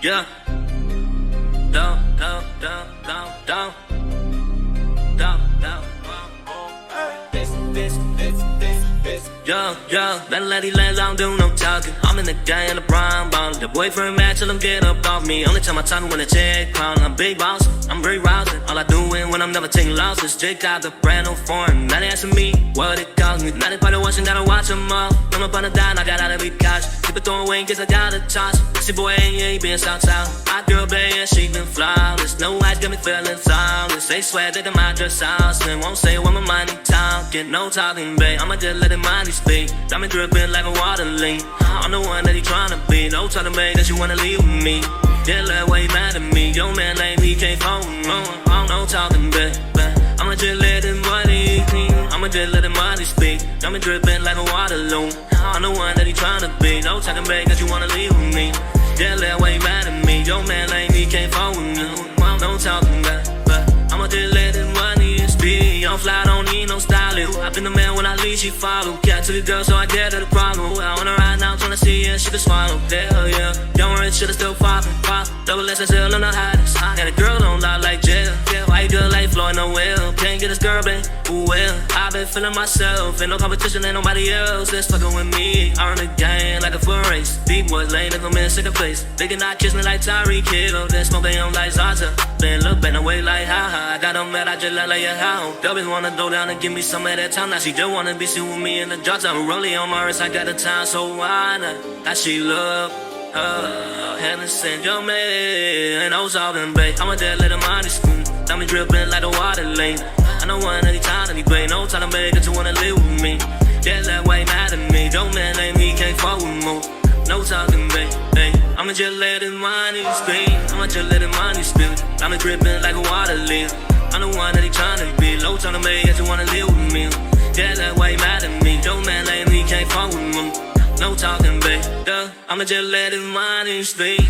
Yeah. Down, down, down, down, down. Down, down. Yo, better let these legs out, do no talking. I'm in the gang in the prime ball. The boyfriend match, tell him get up off me. Only time I talk when the check call. I'm big boss, I'm very rousing. All I do is when I'm never taking losses. Jkartel, brand new foreign. Now they asking me what it cost me. Now they probably watching, gotta watch them all. I'm up on the dime, I got out of big couch. Keep it throwing away in case I gotta toss. See boy, yeah, he been south. My girl, baby, she been flawless. No eyes got me feeling solid. They swear that them out just sauce. And won't say what my money talking. No talking, babe. I'ma just let the money speak. Diamond dripping like a water leak. I'm the one that he tryna be. No talking, babe, that you wanna leave with me. Yeah, that way mad at me. Yo, man, lame, he can't phone no. No talking, babe. I'ma just let the money clean. I'ma just let the money speak. Diamond dripping like a water loom. I'm the one that he tryna be. No talking, babe, that you wanna leave with me. Yeah, that way mad at me. Yo, man, lame, he can't phone no. No talking, babe. I'ma just let the money speak. I'm fly, don't need no styling. I been the man when I leave, she follow. Cat to the girl, so I get her the problem. I wanna ride now, tryna see her, she can swallow. Hell yeah, young rich shit is still poppin', pop. Double SSL on the hottest. And the girl don't lie like jail. White girl like Floyd, no will. Can't get this girl, babe, ooh well. I been feeling myself, ain't no competition, ain't nobody else that's fucking with me. I run the game like a foot race. Deep boys lane, they gon' be in second place. They cannot kiss me like Tyreek Hill. Then smoke they on like Zaza. Then look back and wait like ha. I got them mad, I just let her how. Doubles wanna go down and give me some of that time. Now she just wanna be seen with me in the drop top. Rolling on my wrist, I got the time, so why not? Now she love her. Heaven sent your man, ain't no solving, babe. I'ma just let the money spoon. Diamond dripping like the water lane. I know one any time to be playing. No time to make that you wanna live with me. Yeah, that way mad at me. Don't man like me, can't fuck with more. No talking, babe. I'ma just let the money speak. I'ma just let the money spill. Diamond dripping like a water leak. I'm the one that he tryna be. Low time to make that you wanna live with me. Yeah, that way mad at me. Don't man like me, can't fuck with me. No talking, babe. I'ma just let the money speak.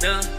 Yeah.